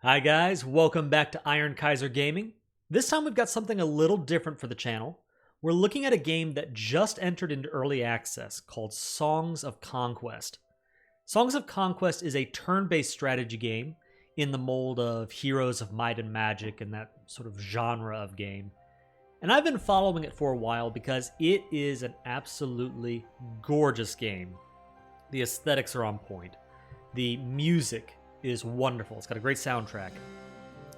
Hi guys, welcome back to Iron Kaiser Gaming. This time we've got something a little different for the channel. We're looking at a game that just entered into early access called Songs of Conquest. Songs of Conquest is a turn-based strategy game in the mold of Heroes of Might and Magic and that sort of genre of game. And I've been following it for a while because it is an absolutely gorgeous game. The aesthetics are on point. The music is wonderful. It's got a great soundtrack.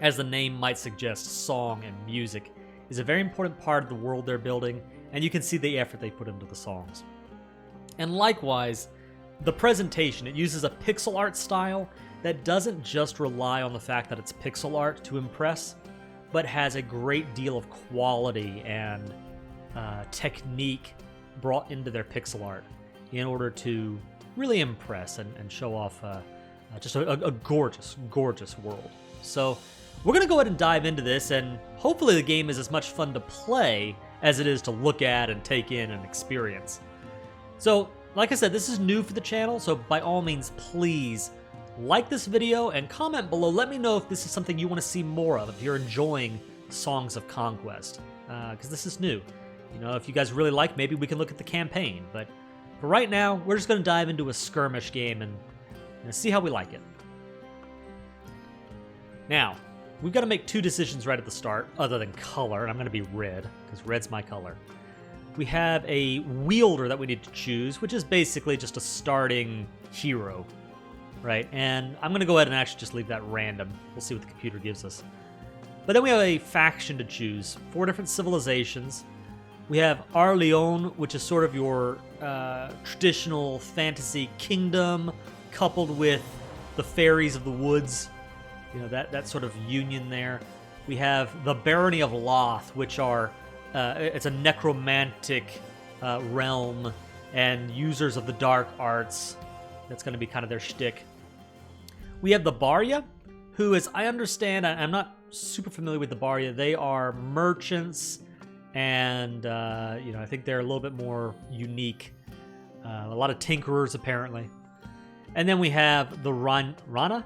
As the name might suggest, song and music is a very important part of the world they're building, and you can see the effort they put into the songs. And likewise, the presentation, it uses a pixel art style that doesn't just rely on the fact that it's pixel art to impress, but has a great deal of quality and technique brought into their pixel art in order to really impress and show off just a gorgeous, gorgeous world. So we're going to go ahead and dive into this, and hopefully the game is as much fun to play as it is to look at and take in and experience. So, like I said, this is new for the channel, so by all means, please like this video and comment below. Let me know if this is something you want to see more of, if you're enjoying Songs of Conquest, because this is new. You know, if you guys really like, maybe we can look at the campaign, but for right now, we're just going to dive into a skirmish game and see how we like it. Now, we've got to make two decisions right at the start, other than color, and I'm going to be red, because red's my color. We have a wielder that we need to choose, which is basically just a starting hero, right? And I'm going to go ahead and actually just leave that random. We'll see what the computer gives us. But then we have a faction to choose, 4 different civilizations. We have Aurelia, which is sort of your traditional fantasy kingdom, coupled with the fairies of the woods, you know, that sort of union there. We have the Barony of Loth, which are, it's a necromantic realm and users of the dark arts. That's going to be kind of their shtick. We have the Barya, who, as I understand, I'm not super familiar with the Barya, they are merchants, and, you know, I think they're a little bit more unique. A lot of tinkerers, apparently. And then we have the Ranya.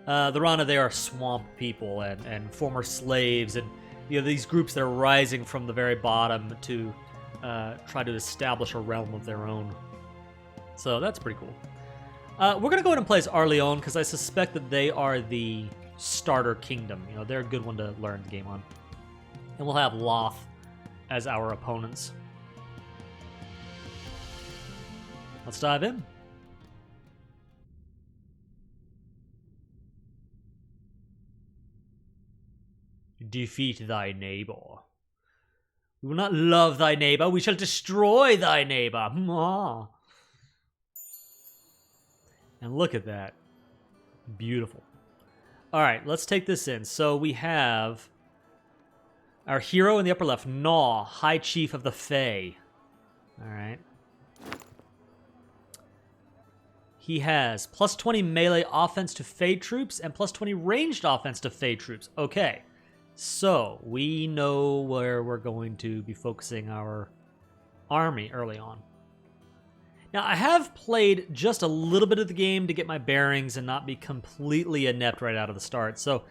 The Rana, they are swamp people and former slaves, and you know, these groups that are rising from the very bottom to try to establish a realm of their own. So that's pretty cool. We're going to go ahead and play as Aurelia because I suspect that they are the starter kingdom. You know, they're a good one to learn the game on. And we'll have Loth as our opponents. Let's dive in. Defeat thy neighbor. We will not love thy neighbor, we shall destroy thy neighbor. Mwah. And look at that. Beautiful. Alright, let's take this in. So we have our hero in the upper left, Gnaw, High Chief of the Fae. Alright. He has plus 20 melee offense to Fae troops and plus 20 ranged offense to Fae troops. Okay. So, we know where we're going to be focusing our army early on. Now, I have played just a little bit of the game to get my bearings and not be completely inept right out of the start. So,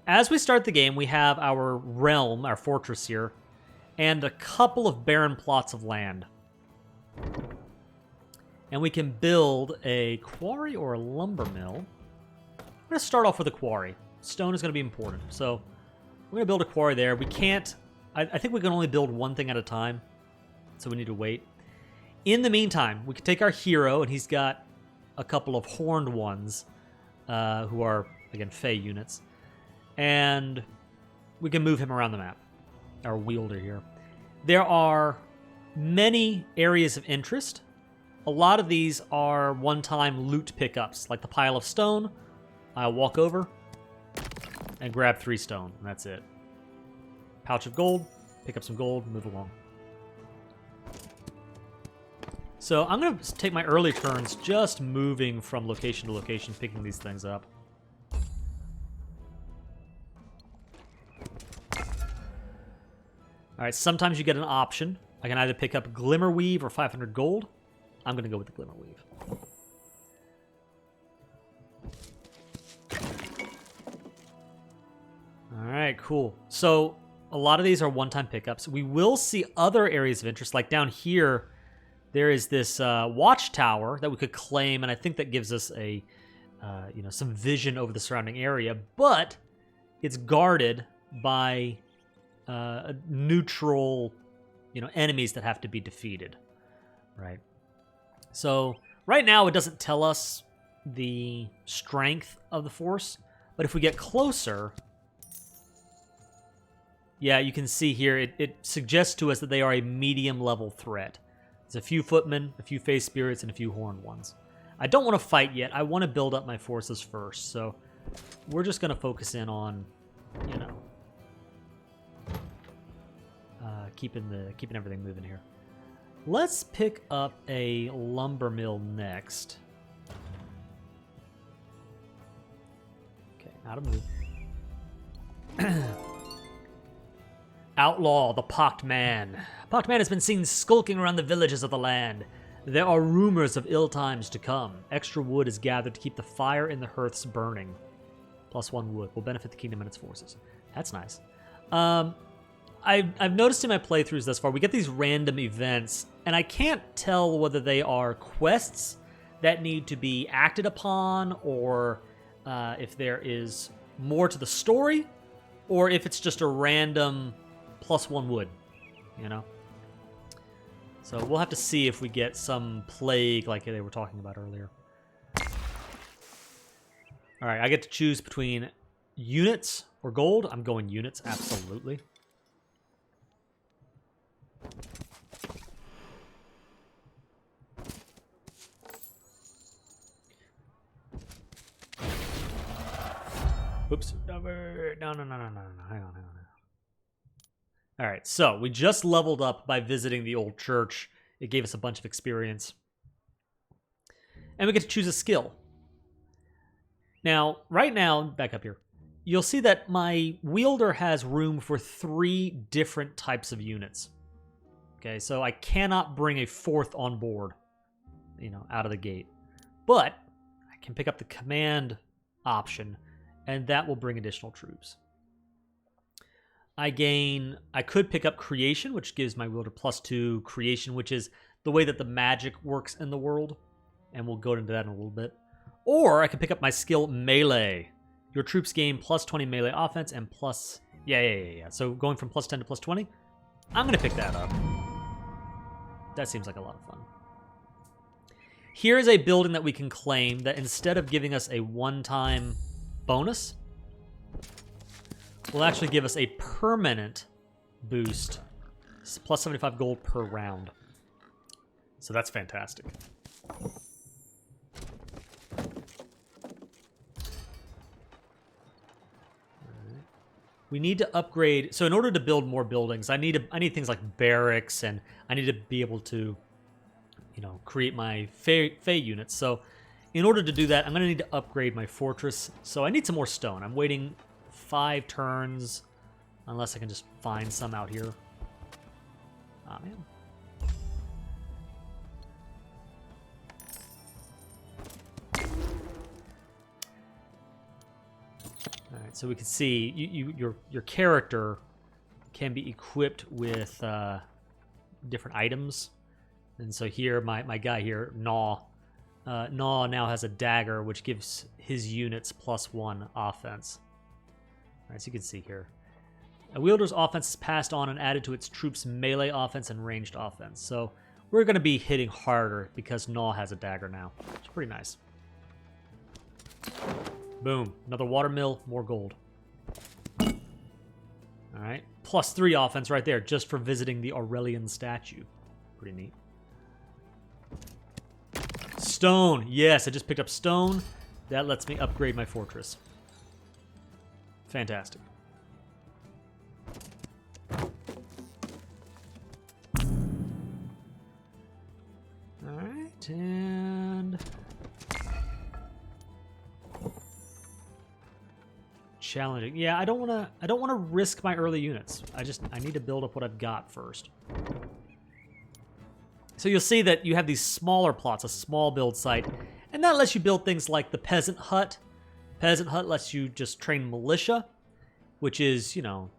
as we start the game, we have our realm, our fortress here, and a couple of barren plots of land. And we can build a quarry or a lumber mill. I'm going to start off with a quarry. Stone is going to be important, so we're going to build a quarry there. We can't... I think we can only build one thing at a time, so we need to wait. In the meantime, we can take our hero, and he's got a couple of horned ones, who are, again, Fae units. And we can move him around the map, our wielder here. There are many areas of interest. A lot of these are one-time loot pickups, like the pile of stone. I'll walk over and grab 3 stone, and that's it. Pouch of gold, pick up some gold, move along. So I'm going to take my early turns just moving from location to location, picking these things up. Alright, sometimes you get an option. I can either pick up Glimmerweave or 500 gold. I'm going to go with the Glimmerweave. right, cool. So a lot of these are one-time pickups. We will see other areas of interest, like down here, there is this watchtower that we could claim, and I think that gives us a, some vision over the surrounding area. But it's guarded by neutral, enemies that have to be defeated, right? So right now, it doesn't tell us the strength of the force, but if we get closer, yeah, you can see here, it suggests to us that they are a medium-level threat. There's a few footmen, a few face spirits, and a few horned ones. I don't want to fight yet. I want to build up my forces first, so we're just going to focus in on, keeping everything moving here. Let's pick up a lumber mill next. Okay, out of move. Outlaw, the Pocked Man. Pocked Man has been seen skulking around the villages of the land. There are rumors of ill times to come. Extra wood is gathered to keep the fire in the hearths burning. +1 wood will benefit the kingdom and its forces. That's nice. I've noticed in my playthroughs thus far, we get these random events, and I can't tell whether they are quests that need to be acted upon, or if there is more to the story, or if it's just a random +1 wood, So we'll have to see if we get some plague like they were talking about earlier. All right, I get to choose between units or gold. I'm going units, absolutely. Oops. No. Hang on. All right, so we just leveled up by visiting the old church. It gave us a bunch of experience. And we get to choose a skill. Now, right now, back up here, you'll see that my wielder has room for 3 different types of units. Okay, so I cannot bring a 4th on board, out of the gate. But I can pick up the command option, and that will bring additional troops. I could pick up creation, which gives my wielder +2 creation, which is the way that the magic works in the world. And we'll go into that in a little bit. Or I can pick up my skill melee. Your troops gain +20 melee offense and plus... Yeah. So going from +10 to +20, I'm going to pick that up. That seems like a lot of fun. Here is a building that we can claim that instead of giving us a one-time bonus, will actually give us a permanent boost. It's +75 gold per round. So that's fantastic. We need to upgrade. So in order to build more buildings, I need things like barracks, and I need to be able to, create my Fey units. So in order to do that, I'm going to need to upgrade my fortress. So I need some more stone. I'm waiting 5 turns, unless I can just find some out here. Ah, man. All right, so we can see your character can be equipped with different items, and so here my guy here, Gnaw now has a dagger which gives his units +1 offense. All right, so you can see here, a wielder's offense is passed on and added to its troops' melee offense and ranged offense. So we're going to be hitting harder because Gnaw has a dagger now. It's pretty nice. Boom. Another watermill, more gold. All right. +3 offense right there just for visiting the Aurelian statue. Pretty neat. Stone. Yes, I just picked up stone. That lets me upgrade my fortress. Fantastic. All right, and... challenging. Yeah, I don't want to risk my early units. I need to build up what I've got first. So you'll see that you have these smaller plots, a small build site, and that lets you build things like the peasant hut. Peasant hut lets you just train militia, which is, you know,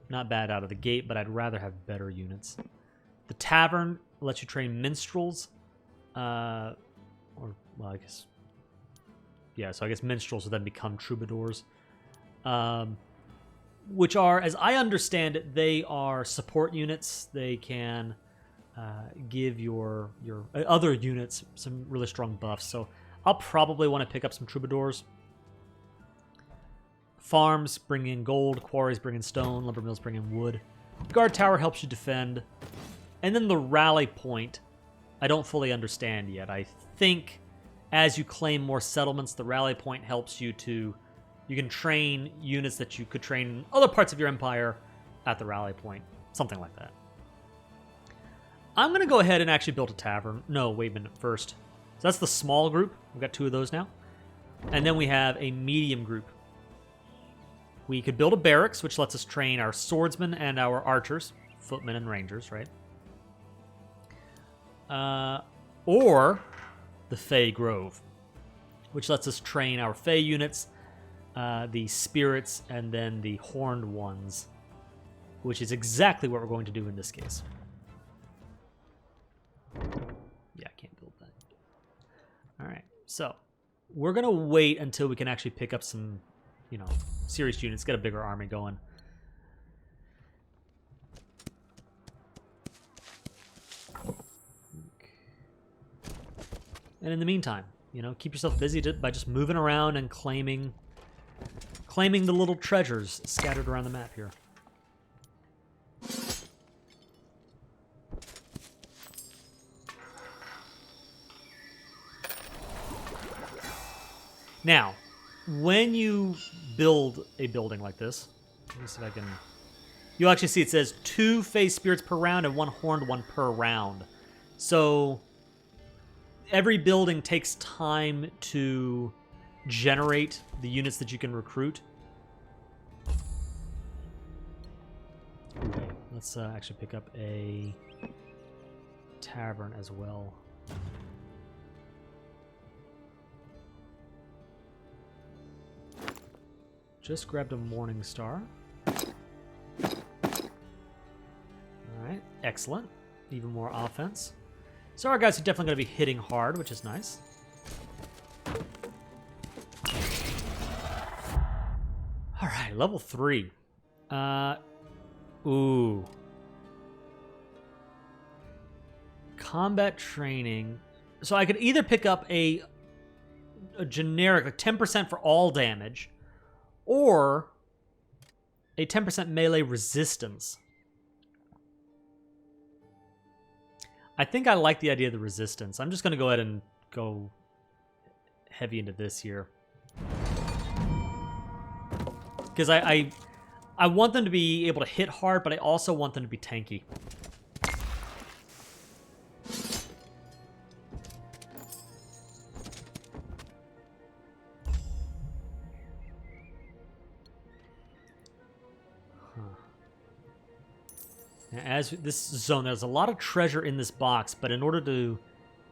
not bad out of the gate, but I'd rather have better units. The Tavern lets you train minstrels, or, well, I guess, yeah, so I guess minstrels will then become troubadours, which are, as I understand it, they are support units. They can give your other units some really strong buffs, so I'll probably want to pick up some troubadours. Farms bring in gold, quarries bring in stone, lumber mills bring in wood. Guard tower helps you defend. And then the rally point, I don't fully understand yet. I think as you claim more settlements, the rally point helps you to... You can train units that you could train in other parts of your empire at the rally point. Something like that. I'm going to go ahead and actually build a tavern. No, wait a minute first. So that's the small group. We've got 2 of those now. And then we have a medium group. We could build a barracks, which lets us train our swordsmen and our archers, footmen and rangers, right? Or the Fey Grove, which lets us train our Fey units, the spirits, and then the horned ones, which is exactly what we're going to do in this case. Yeah, I can't build that. All right, so we're going to wait until we can actually pick up some, you know, serious units, get a bigger army going. And in the meantime, you know, keep yourself busy by just moving around and claiming the little treasures scattered around the map here. Now, when you build a building like this, let me see if I can... You'll actually see it says 2 Fey spirits per round and 1 horned one per round. So every building takes time to generate the units that you can recruit. Okay, let's actually pick up a tavern as well. Just grabbed a Morning Star. Alright, excellent. Even more offense. So our guys are definitely going to be hitting hard, which is nice. Alright, level 3. Ooh. Combat training. So I could either pick up a generic, like 10% for all damage, or a 10% melee resistance. I think I like the idea of the resistance. I'm just going to go ahead and go heavy into this here. Because I want them to be able to hit hard, but I also want them to be tanky. As this zone, there's a lot of treasure in this box, but in order to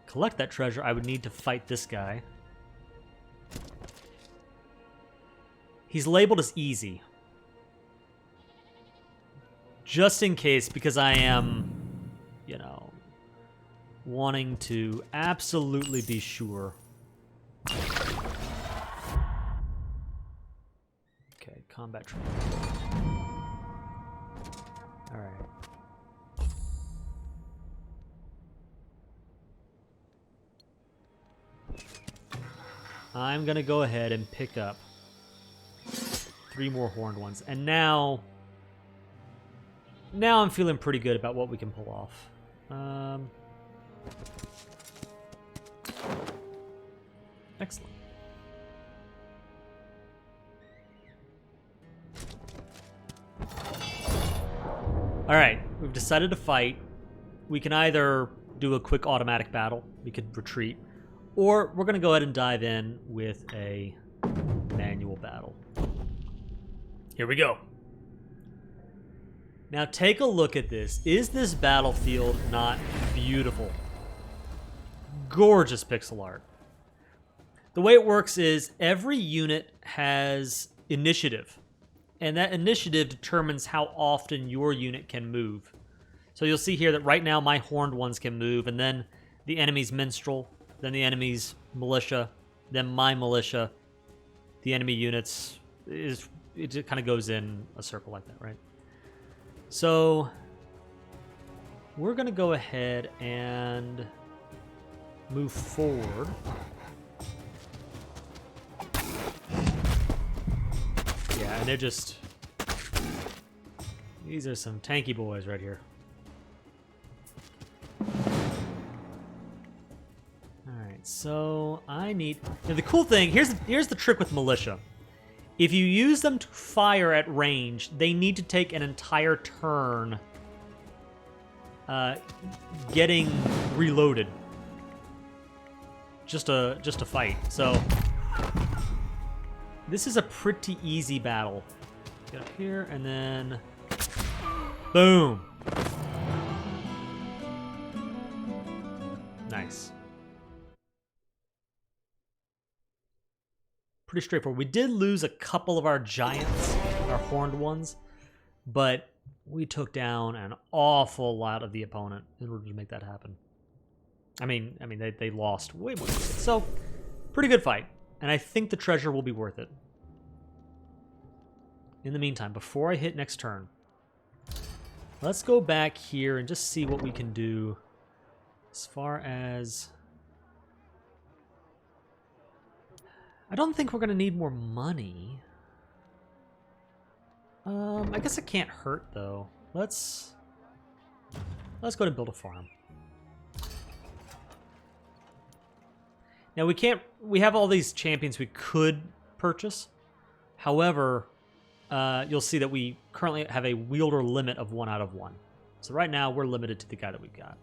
collect that treasure, I would need to fight this guy. He's labeled as easy. Just in case, because I am, you know, wanting to absolutely be sure. Okay, combat training. All right. I'm going to go ahead and pick up 3 more horned ones. And now I'm feeling pretty good about what we can pull off. Excellent. All right, we've decided to fight. We can either do a quick automatic battle. We could retreat. Or we're going to go ahead and dive in with a manual battle. Here we go. Now take a look at this. Is this battlefield not beautiful? Gorgeous pixel art. The way it works is every unit has initiative. And that initiative determines how often your unit can move. So you'll see here that right now my horned ones can move, and then the enemy's minstrel, then the enemy's militia, then my militia, the enemy units. It kind of goes in a circle like that, right? So we're going to go ahead and move forward. Yeah, and they're just... These are some tanky boys right here. Alright, so I need... Now the cool thing, here's the trick with militia. If you use them to fire at range, they need to take an entire turn getting reloaded. Just to fight. So this is a pretty easy battle. Get up here and then boom. Nice. Pretty straightforward. We did lose a couple of our giants, our horned ones, but we took down an awful lot of the opponent in order to make that happen. I mean, they lost way more. So, pretty good fight, and I think the treasure will be worth it. In the meantime, before I hit next turn, let's go back here and just see what we can do as far as... I don't think we're going to need more money. I guess it can't hurt, though. Let's go ahead and build a farm. Now, we have all these champions we could purchase. However, you'll see that we currently have a wielder limit of 1 out of 1. So right now, we're limited to the guy that we've got.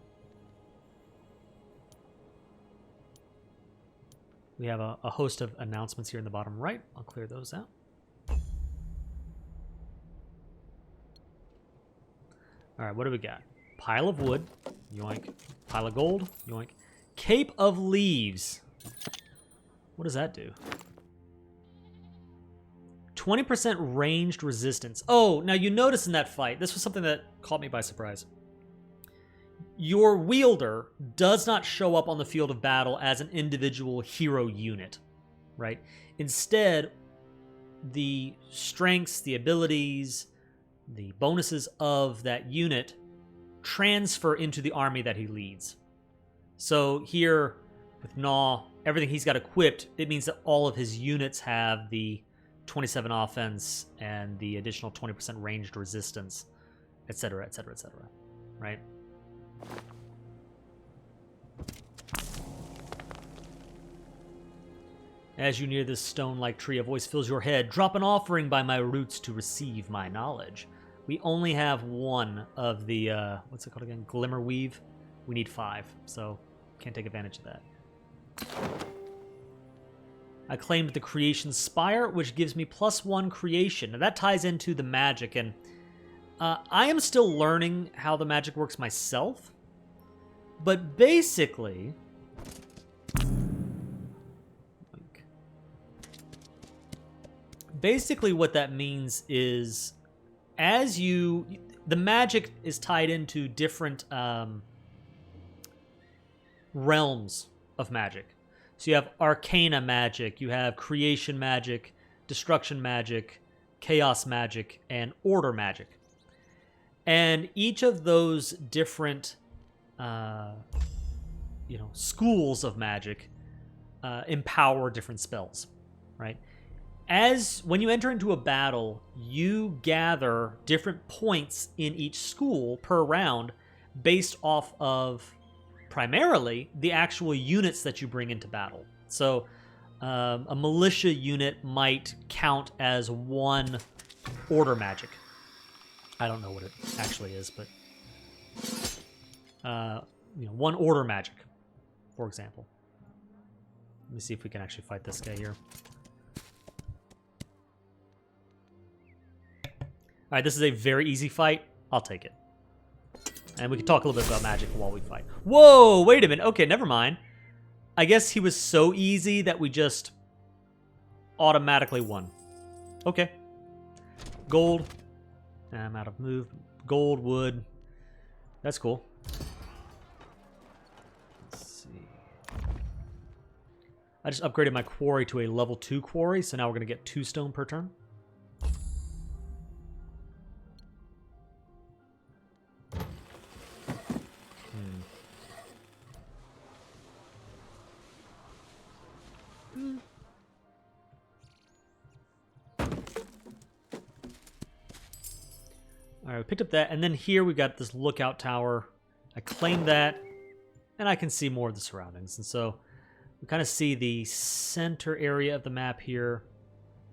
We have a host of announcements here in the bottom right. I'll clear those out. All right, what do we got? Pile of wood, yoink. Pile of gold, yoink. Cape of leaves. What does that do? 20% ranged resistance. Oh, now you notice in that fight, this was something that caught me by surprise. Your wielder does not show up on the field of battle as an individual hero unit, right? Instead, the strengths, the abilities, the bonuses of that unit transfer into the army that he leads. So here, with Gnaw, everything he's got equipped, it means that all of his units have the 27 offense and the additional 20% ranged resistance, etc., etc., etc., right? As you near this stone-like tree, a voice fills your head. Drop an offering by my roots to receive my knowledge. We only have 1 of the, what's it called again? Glimmer Weave. We need 5, so can't take advantage of that. I claimed the Creation Spire, which gives me +1 creation. Now that ties into the magic, and I am still learning how the magic works myself, but basically... Basically what that means is the magic is tied into different realms of magic. So you have arcana magic, you have creation magic, destruction magic, chaos magic, and order magic. And each of those different schools of magic empower different spells, right? When you enter into a battle, you gather different points in each school per round based off of primarily the actual units that you bring into battle. So a militia unit might count as 1 order magic. I don't know what it actually is, but 1 order magic, for example. Let me see if we can actually fight this guy here. All right, this is a very easy fight. I'll take it. And we can talk a little bit about magic while we fight. Whoa, wait a minute. Okay, never mind. I guess he was so easy that we just automatically won. Okay. Gold. I'm out of move. Gold, wood. That's cool. Let's see. I just upgraded my quarry to a level 2 quarry, so now we're going to get 2 stone per turn. All right, we picked up that, and then here we got this lookout tower. I claimed that, and I can see more of the surroundings. And so we kind of see the center area of the map here.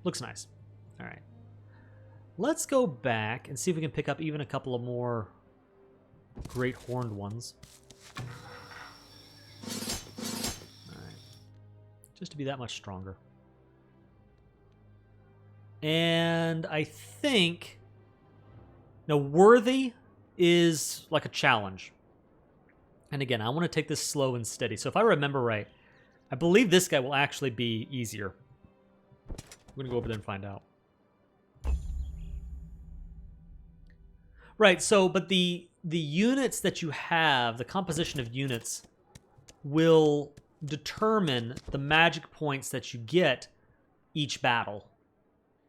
Looks nice. All right. Let's go back and see if we can pick up even a couple of more great horned ones. All right. Just to be that much stronger. And I think... Now, worthy is like a challenge. And again, I want to take this slow and steady. So if I remember right, I believe this guy will actually be easier. I'm going to go over there and find out. Right, so, but the units that you have, the composition of units, will determine the magic points that you get each battle.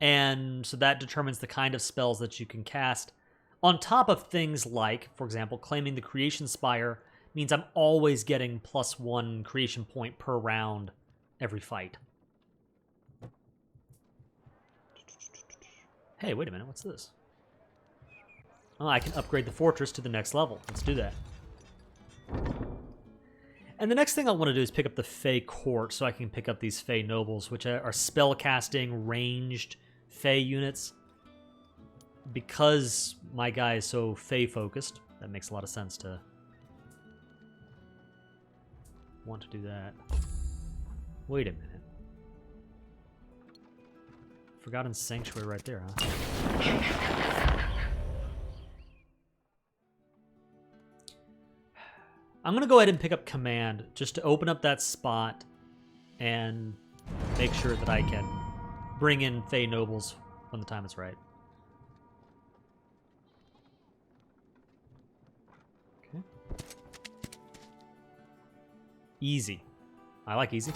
And so that determines the kind of spells that you can cast. On top of things like, for example, claiming the Creation Spire means I'm always getting +1 creation point per round every fight. Hey, wait a minute, what's this? Oh, I can upgrade the fortress to the next level. Let's do that. And the next thing I want to do is pick up the Fey Court so I can pick up these Fey Nobles, which are spell-casting, ranged Fey units. Because my guy is so Fey-focused, that makes a lot of sense to want to do that. Wait a minute. Forgotten Sanctuary right there, huh? I'm going to go ahead and pick up Command just to open up that spot and make sure that I can bring in Fey Nobles when the time is right. Okay. Easy. I like easy.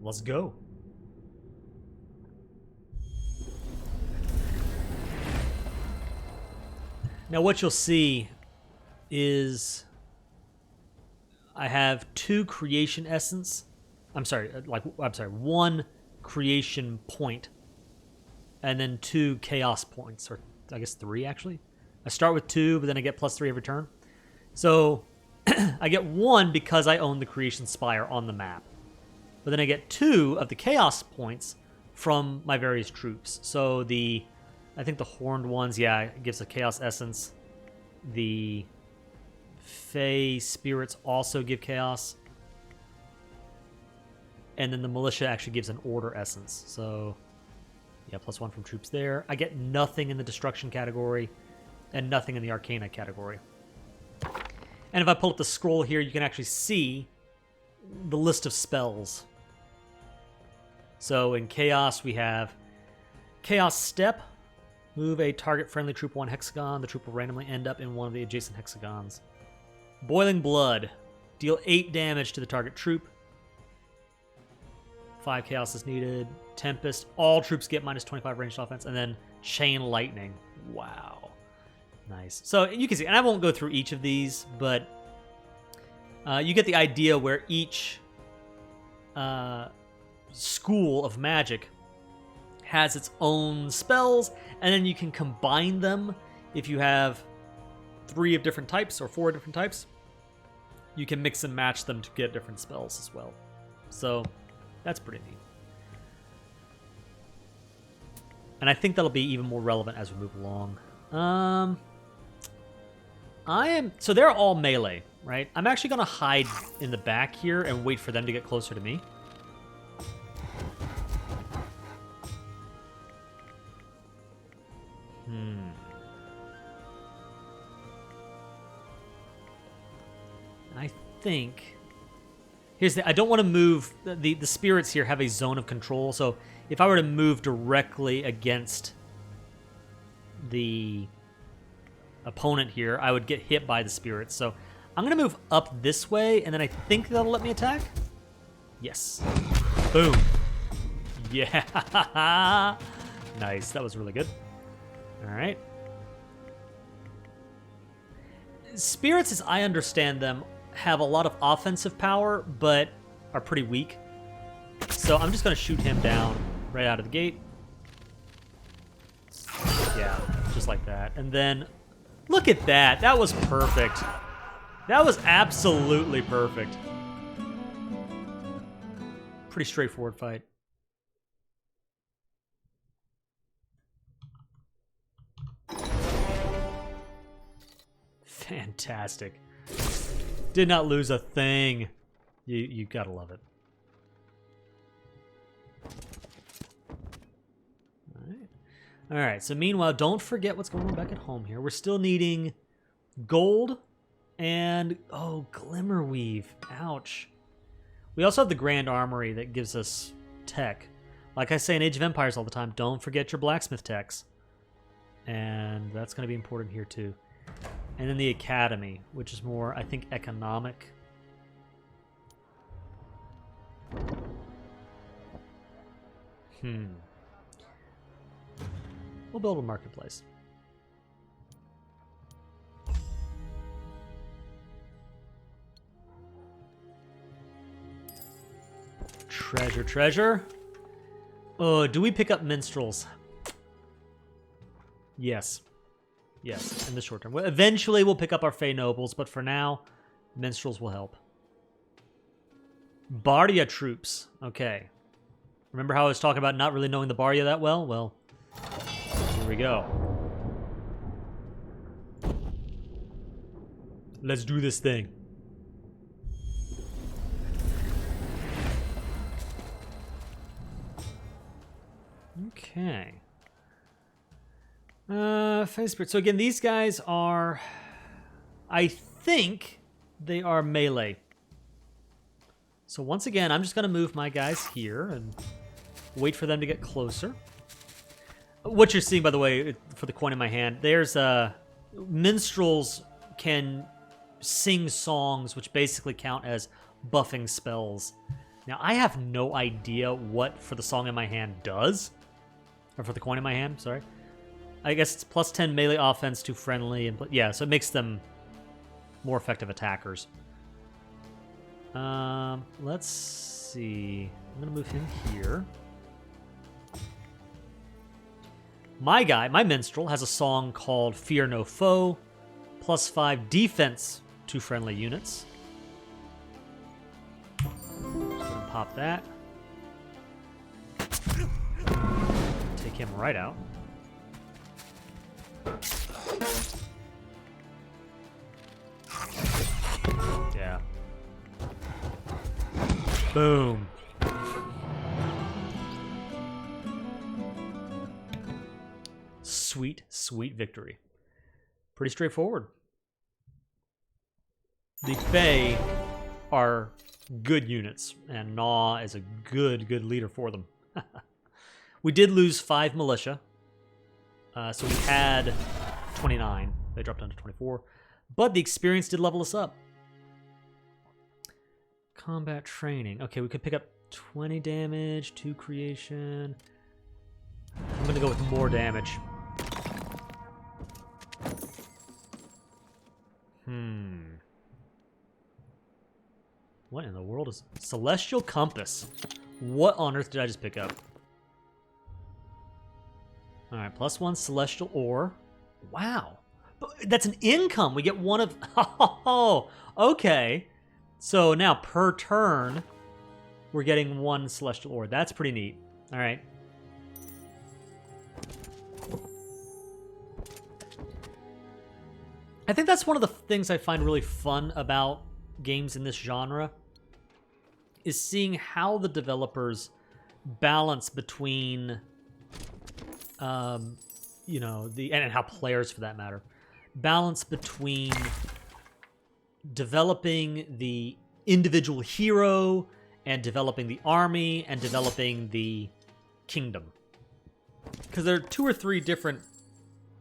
Let's go. Now what you'll see is I have 2 creation essence. I'm sorry, 1 creation point and then 2 chaos points, or I guess 3 actually. I start with 2, but then I get +3 every turn. So I get 1 because I own the Creation Spire on the map. But then I get 2 of the chaos points from my various troops. So I think the horned ones, yeah, it gives a chaos essence. The Fey spirits also give chaos. And then the militia actually gives an order essence. So, yeah, +1 from troops there. I get nothing in the destruction category and nothing in the arcana category. And if I pull up the scroll here, you can actually see the list of spells. So in Chaos, we have Chaos Step. Move a target friendly troop 1 hexagon. The troop will randomly end up in one of the adjacent hexagons. Boiling Blood. Deal 8 damage to the target troop. 5 chaos is needed. Tempest. All troops get -25 ranged offense. And then Chain Lightning. Wow. Nice. So you can see, and I won't go through each of these, but you get the idea where each school of magic has its own spells, and then you can combine them. If you have 3 of different types or 4 different types, you can mix and match them to get different spells as well. So that's pretty neat. And I think that'll be even more relevant as we move along. So they're all melee, right? I'm actually going to hide in the back here and wait for them to get closer to me. I think Here's the... I don't want to move... The spirits here have a zone of control, so if I were to move directly against the opponent here, I would get hit by the spirits. So I'm going to move up this way, and then I think that'll let me attack. Yes. Boom. Yeah. Nice. That was really good. All right. Spirits, as I understand them, have a lot of offensive power, but are pretty weak. So I'm just going to shoot him down right out of the gate. Yeah, just like that. And then, look at that. That was perfect. That was absolutely perfect. Pretty straightforward fight. Fantastic. Did not lose a thing. You gotta love it. All right, so meanwhile, don't forget what's going on back at home here. We're still needing gold and, oh, Glimmerweave. Ouch. We also have the Grand Armory that gives us tech. Like I say in Age of Empires all the time, don't forget your blacksmith techs. And that's going to be important here too. And then the Academy, which is more, I think, economic. We'll build a marketplace. Treasure, treasure. Oh, do we pick up minstrels? Yes. Yes, in the short term. Well, eventually we'll pick up our Fey Nobles, but for now, minstrels will help. Bardia troops. Okay. Remember how I was talking about not really knowing the Bardia that well? Well, here we go. Let's do this thing. Okay. Fey Spirit. So again, these guys are... I think they are melee. So once again, I'm just going to move my guys here and wait for them to get closer. What you're seeing, by the way, for the coin in my hand, there's minstrels can sing songs which basically count as buffing spells. Now, I have no idea what for the song in my hand does. Or for the coin in my hand, sorry. I guess it's plus 10 melee offense to friendly. And yeah, so it makes them more effective attackers. Let's see. I'm going to move him here. My guy, my minstrel, has a song called Fear No Foe. Plus 5 defense to friendly units. Just gonna pop that. Take him right out. Yeah. Boom. Sweet, sweet victory. Pretty straightforward. The Fae are good units, and Gnaw is a good leader for them. We did lose 5 militia. So we had 29. They dropped down to 24. But the experience did level us up. Combat training. Okay, we could pick up 20 damage, 2 creation. I'm going to go with more damage. What in the world is... Celestial Compass. What on earth did I just pick up? Alright, plus 1 Celestial Ore. Wow. That's an income. We get one of... Oh, okay. So now per turn, we're getting 1 Celestial Ore. That's pretty neat. Alright. I think that's one of the things I find really fun about games in this genre, is seeing how the developers balance between, you know, and how players, for that matter, balance between developing the individual hero and developing the army and developing the kingdom. Because there are 2 or 3 different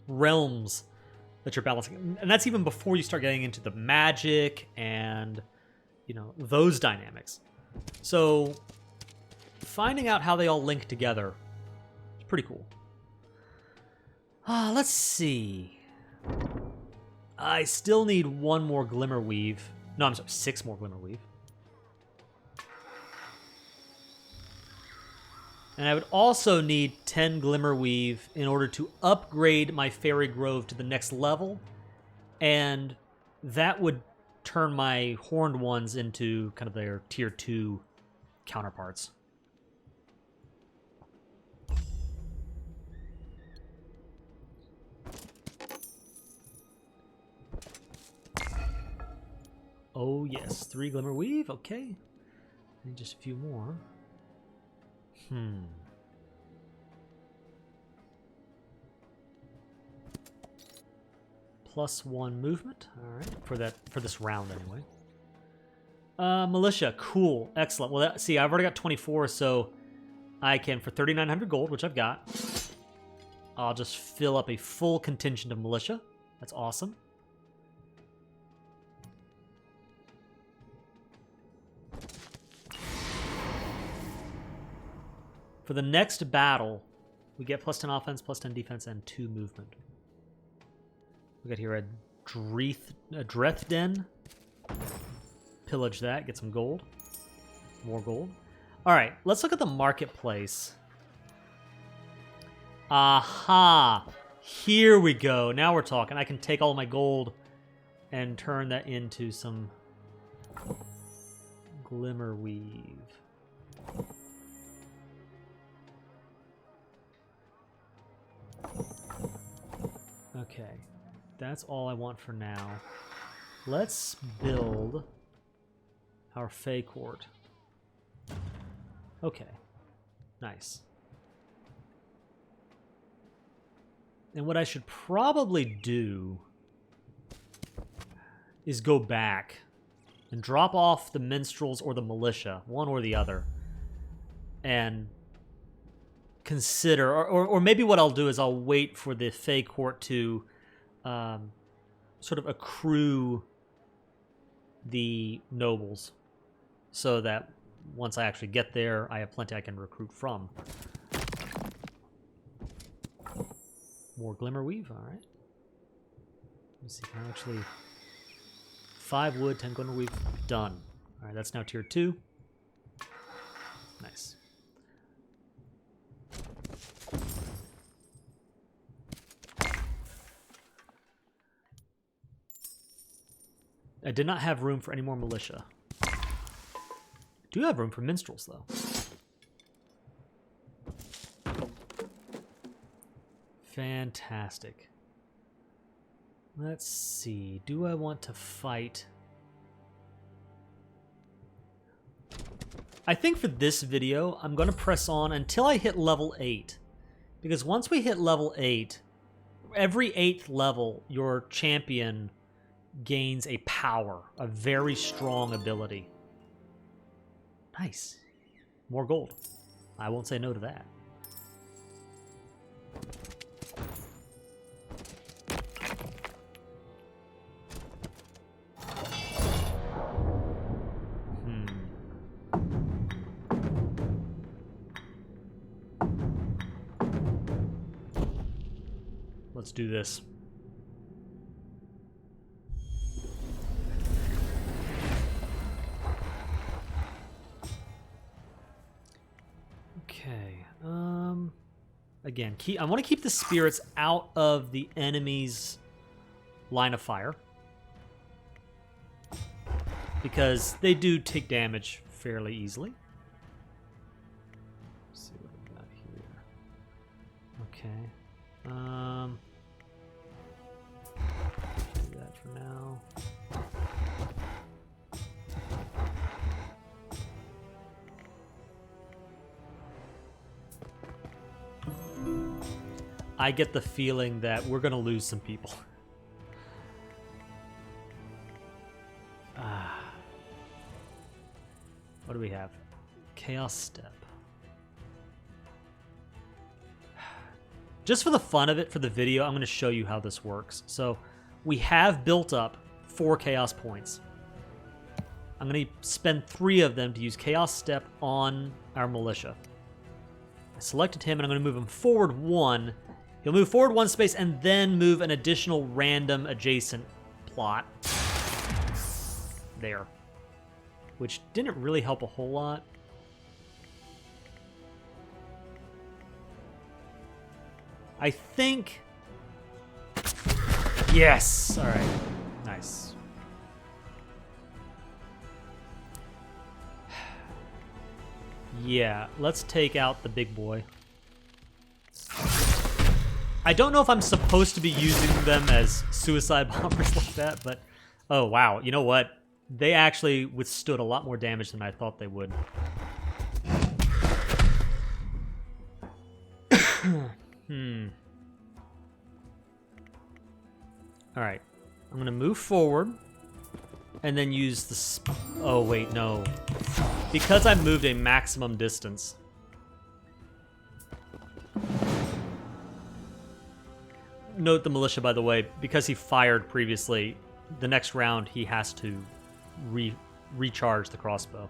realms that you're balancing. And that's even before you start getting into the magic and, you know, those dynamics. So finding out how they all link together is pretty cool. Let's see. I still need 1 more Glimmerweave. No, I'm sorry, 6 more Glimmerweave. And I would also need 10 Glimmerweave in order to upgrade my Fairy Grove to the next level. And that would turn my Horned Ones into kind of their Tier 2 counterparts. Oh, yes. 3 Glimmerweave. Okay. And just a few more. +1 movement. All right. For this round, anyway. Militia. Cool. Excellent. Well, see, I've already got 24, so I can, for 3,900 gold, which I've got, I'll just fill up a full contingent of militia. That's awesome. For the next battle, we get +10 offense, +10 defense, and 2 movement. We got here a Dreth Den. Pillage that, get some gold. More gold. All right, let's look at the marketplace. Aha! Here we go. Now we're talking. I can take all my gold and turn that into some Glimmerweave. Okay, that's all I want for now. Let's build our Fey Court. Okay, nice. And what I should probably do is go back and drop off the minstrels or the militia, one or the other, and consider, or maybe what I'll do is I'll wait for the Fey Court to sort of accrue the nobles so that once I actually get there, I have plenty I can recruit from. More Glimmerweave, all right. Let's see, can I actually... 5 wood, 10 Glimmerweave, done. All right, that's now tier 2. Nice. I did not have room for any more militia. I do have room for minstrels, though. Fantastic. Let's see. Do I want to fight? I think for this video, I'm going to press on until I hit level 8. Because once we hit level 8, every 8th level, your champion gains a power, a very strong ability. Nice. More gold. I won't say no to that. Let's do this. Okay. Again, I want to keep the spirits out of the enemy's line of fire, because they do take damage fairly easily. Let's see what we got here. Okay. Do that for now. I get the feeling that we're going to lose some people. What do we have? Chaos Step. Just for the fun of it, for the video, I'm going to show you how this works. So we have built up 4 Chaos points. I'm going to spend 3 of them to use Chaos Step on our militia. I selected him, and I'm going to move him forward 1. He'll move forward 1 space, and then move an additional random adjacent plot. There. Which didn't really help a whole lot. I think... Yes! Alright. Nice. Yeah, let's take out the big boy. I don't know if I'm supposed to be using them as suicide bombers like that, but... Oh, wow. You know what? They actually withstood a lot more damage than I thought they would. Alright. I'm going to move forward. And then use the... Oh, wait, no. Because I moved a maximum distance. Note the militia, by the way. Because he fired previously, the next round he has to recharge the crossbow.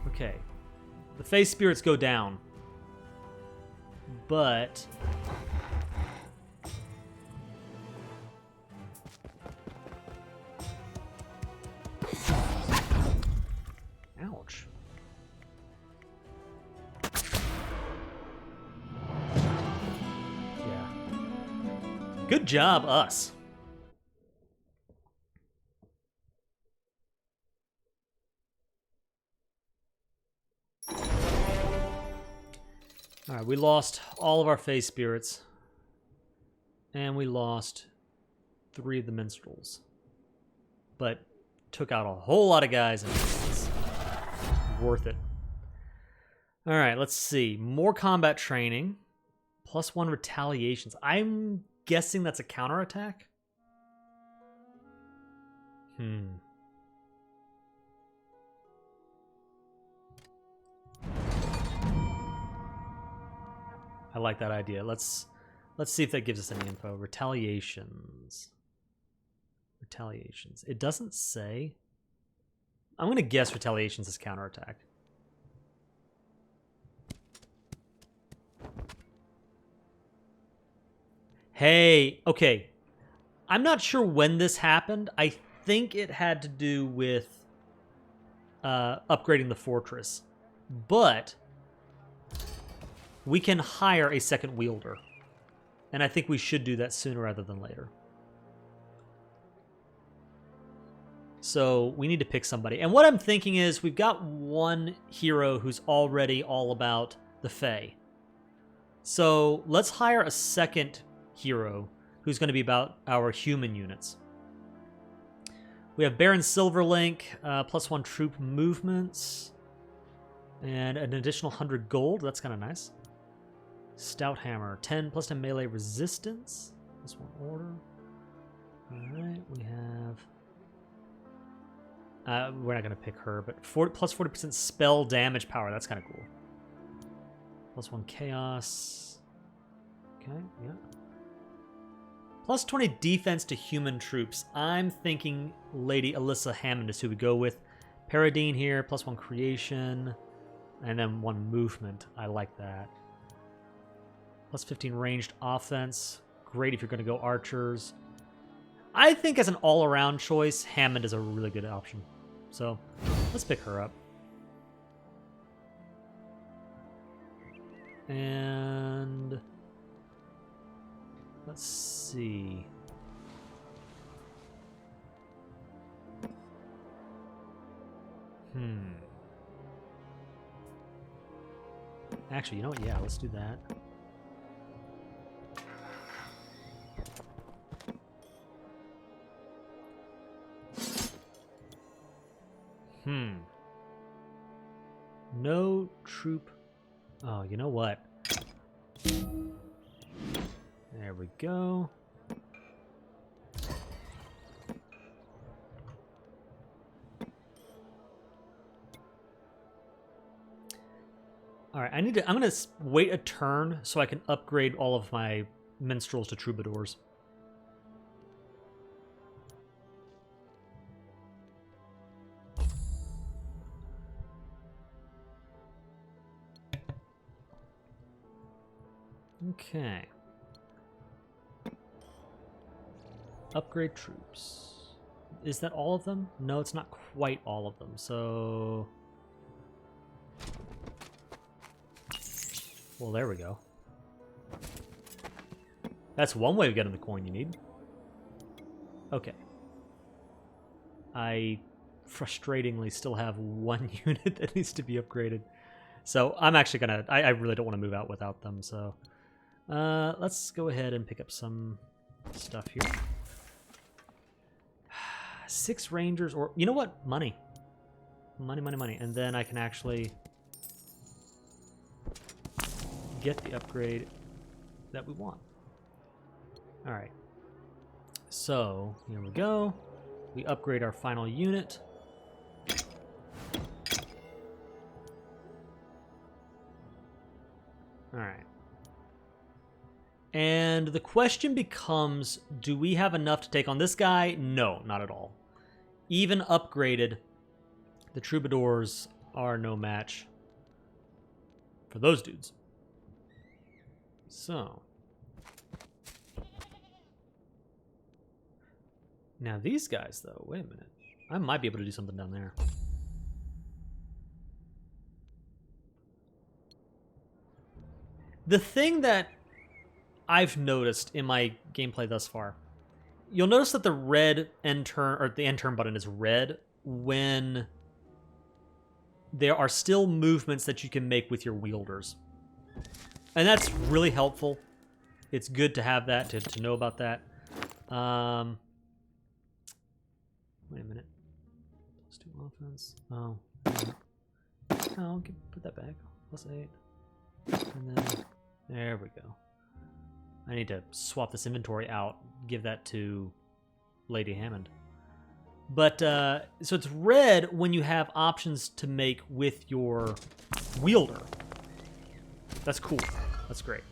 Okay. The phase spirits go down. But... Ouch. Yeah. Good job, us. Alright, we lost all of our phase spirits. And we lost 3 of the minstrels. But took out a whole lot of guys, and it's worth it. Alright, let's see. More combat training. +1 retaliations. I'm guessing that's a counterattack? I like that idea. Let's see if that gives us any info. Retaliations. Retaliations. It doesn't say. I'm going to guess retaliations is counterattack. Hey, okay. I'm not sure when this happened. I think it had to do with upgrading the fortress. But we can hire a second wielder. And I think we should do that sooner rather than later. So we need to pick somebody. And what I'm thinking is we've got one hero who's already all about the Fae. So let's hire a second hero who's going to be about our human units. We have Baron Silverlink, +1 troop movements, and an additional 100 gold. That's kind of nice. Stout Hammer, 10 +10 melee resistance. +1 order. Alright, we have... we're not going to pick her, but +40% spell damage power. That's kind of cool. +1 chaos. Okay, yeah. +20 defense to human troops. I'm thinking Lady Alyssa Hammond is who we go with. Paradine here, +1 creation, and then 1 movement. I like that. +15 ranged offense. Great if you're going to go archers. I think as an all-around choice, Hammond is a really good option. So let's pick her up. And let's see. Actually, you know what? Yeah, let's do that. No troop. Oh, you know what? There we we go. All right, I'm gonna wait a turn so I can upgrade all of my minstrels to troubadours. Okay. Upgrade troops. Is that all of them? No, it's not quite all of them. So, well, there we go. That's one way of getting the coin you need. Okay. I frustratingly still have one unit that needs to be upgraded. So I'm actually gonna, I really don't want to move out without them, so let's go ahead and pick up some stuff here. 6 rangers, or you know what? Money. Money. And then I can actually get the upgrade that we want. All right. So here we go. We upgrade our final unit. All right. And the question becomes, do we have enough to take on this guy? No, not at all. Even upgraded, the troubadours are no match for those dudes. So. Now these guys, though, wait a minute. I might be able to do something down there. The thing that I've noticed in my gameplay thus far, you'll notice that the red end turn, or the end turn button is red when there are still movements that you can make with your wielders. And that's really helpful. It's good to have that, to know about that. Wait a minute. Let's do offense. Oh. Oh, put that back. +8. And then, there we go. I need to swap this inventory out, give that to Lady Hammond. But, so it's red when you have options to make with your wielder. That's cool. That's great.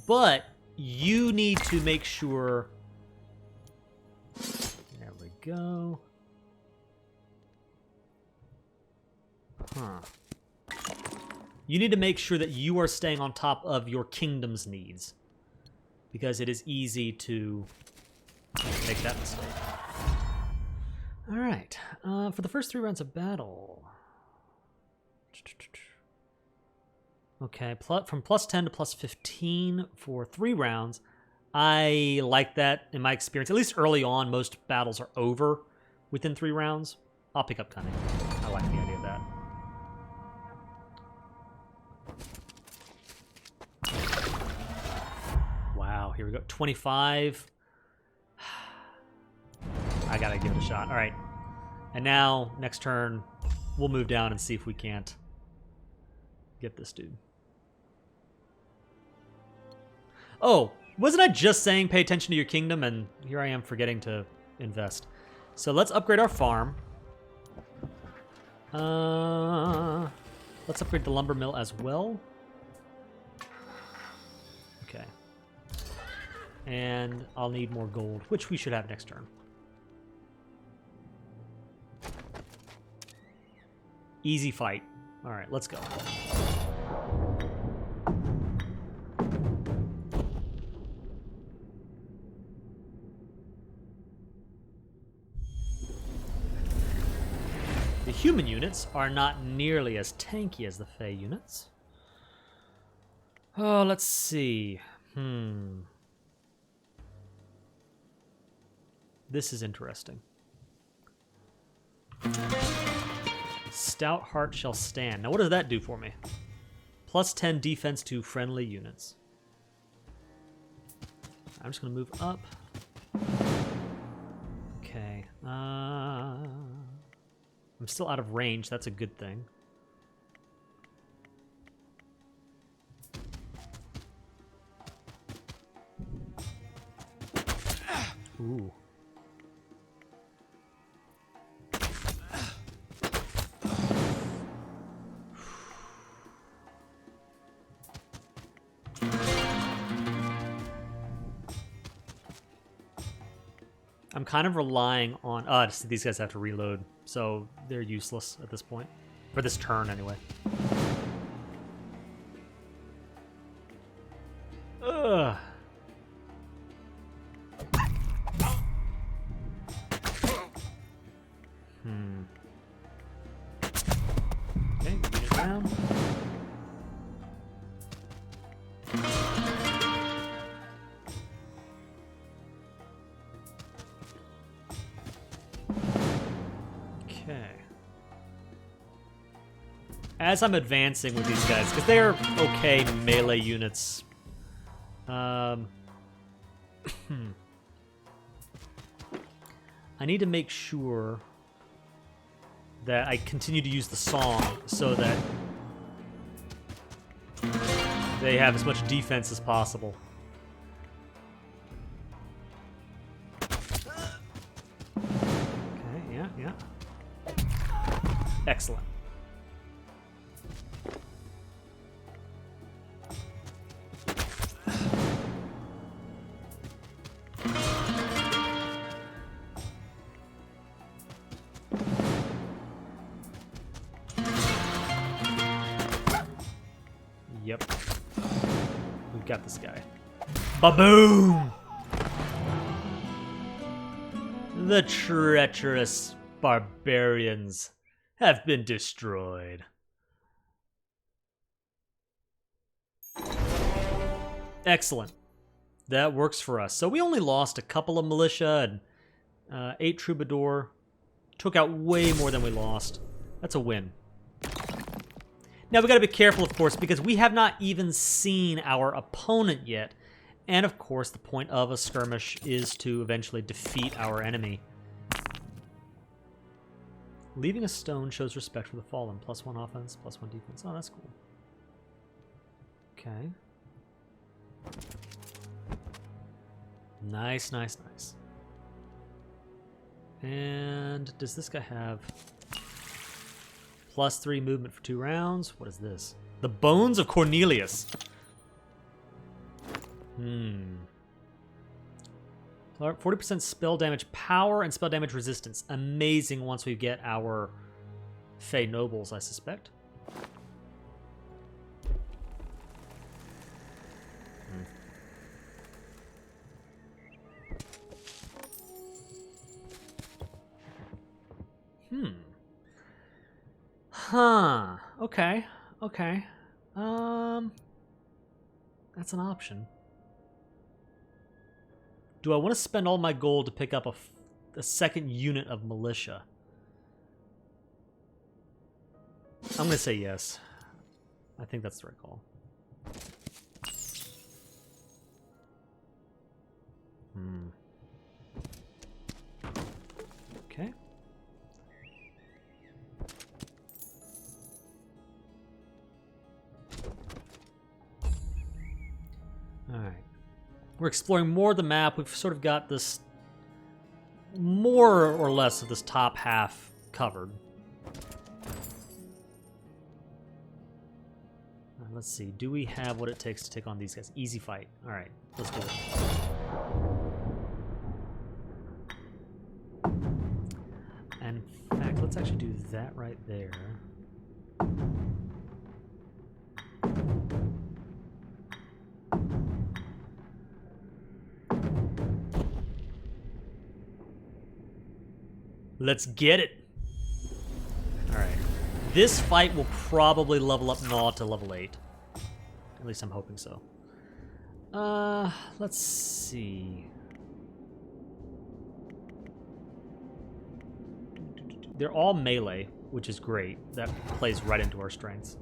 But you need to make sure... There we go. Huh. You need to make sure that you are staying on top of your kingdom's needs, because it is easy to make that mistake. All right. For the first 3 rounds of battle. Okay, from +10 to +15 for 3 rounds. I like that in my experience. At least early on, most battles are over within 3 rounds. I'll pick up Cunning. I like the idea of that. Wow, here we go. 25. I gotta give it a shot. All right. And now, next turn, we'll move down and see if we can't get this dude. Oh, wasn't I just saying pay attention to your kingdom? And here I am forgetting to invest. So let's upgrade our farm. Let's upgrade the lumber mill as well. Okay. And I'll need more gold, which we should have next turn. Easy fight. All right, let's go. The human units are not nearly as tanky as the Fey units. Oh, let's see. This is interesting. Stout heart shall stand. Now, what does that do for me? +10 defense to friendly units. I'm just going to move up. Okay. I'm still out of range. That's a good thing. Ooh. I'm kind of relying on... these guys have to reload, so they're useless at this point. For this turn, anyway. Ugh. Okay, get it down. Okay. As I'm advancing with these guys, because they're okay melee units, I need to make sure that I continue to use the song so that they have as much defense as possible. Okay, yeah. Excellent. Yep. We've got this guy. Ba-boom! The treacherous barbarians have been destroyed. Excellent. That works for us. So we only lost a couple of militia and 8 troubadour. Took out way more than we lost. That's a win. Now, we got to be careful, of course, because we have not even seen our opponent yet. And, of course, the point of a skirmish is to eventually defeat our enemy. Leaving a stone shows respect for the fallen. +1 offense, +1 defense. Oh, that's cool. Okay. Nice. And does this guy have... +3 movement for 2 rounds. What is this? The Bones of Cornelius. 40% spell damage power and spell damage resistance. Amazing once we get our Fey Nobles, I suspect. Huh. Okay. That's an option. Do I want to spend all my gold to pick up a second unit of militia? I'm going to say yes. I think that's the right call. Okay. Alright. We're exploring more of the map. We've sort of got this more or less of this top half covered. Let's see. Do we have what it takes to take on these guys? Easy fight. Alright, let's do it. And in fact, let's actually do that right there. Let's get it. Alright. This fight will probably level up Gnaw to level 8. At least I'm hoping so. Let's see. They're all melee, which is great. That plays right into our strengths.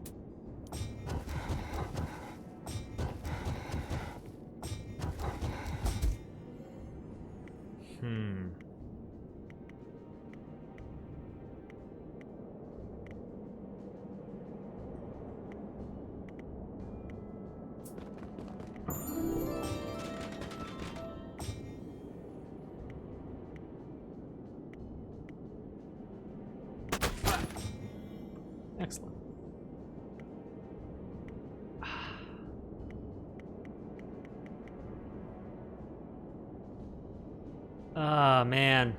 Ah, man.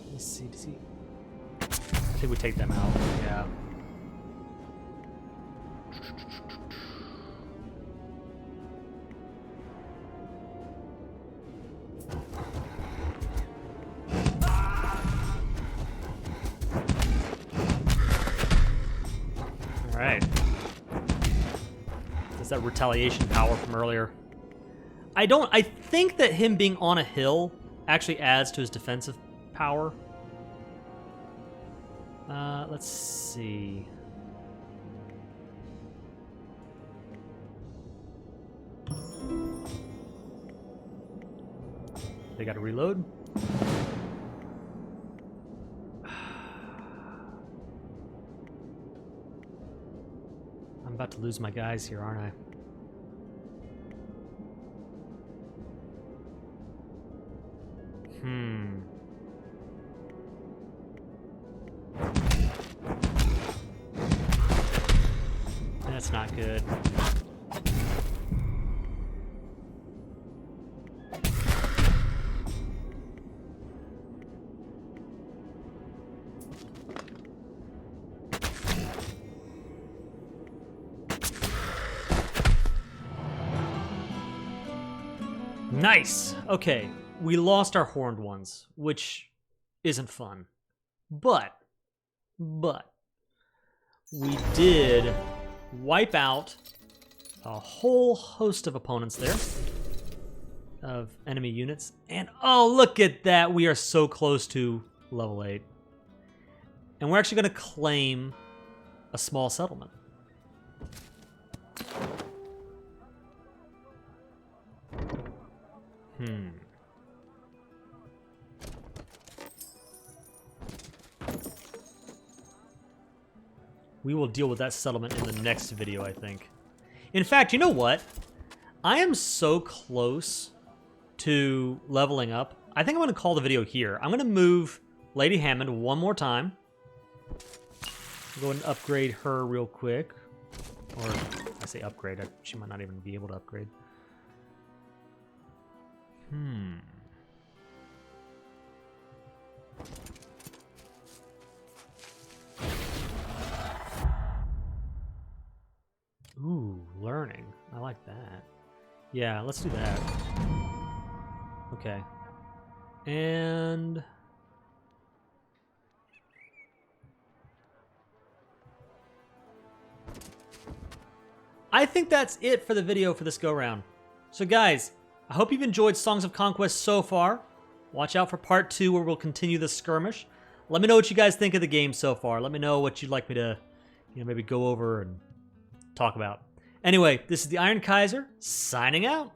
Let me see. Does he... I think we take them out. Yeah. All right. That's that retaliation power from earlier. I think that him being on a hill actually adds to his defensive power. Let's see. They got to reload. I'm about to lose my guys here, aren't I? That's not good. Nice! Okay, we lost our horned ones, which isn't fun. But, we did wipe out a whole host of opponents there, of enemy units. And oh, look at that! We are so close to level 8. And we're actually going to claim a small settlement. We will deal with that settlement in the next video, I think. In fact, you know what? I am so close to leveling up. I think I'm going to call the video here. I'm going to move Lady Hammond one more time. Go and upgrade her real quick. Or, I say upgrade. She might not even be able to upgrade. Ooh, learning. I like that. Yeah, let's do that. Okay. And... I think that's it for the video for this go-round. So guys, I hope you've enjoyed Songs of Conquest so far. Watch out for part 2 where we'll continue the skirmish. Let me know what you guys think of the game so far. Let me know what you'd like me to, maybe go over and talk about. Anyway, this is the Iron Kaiser, signing out.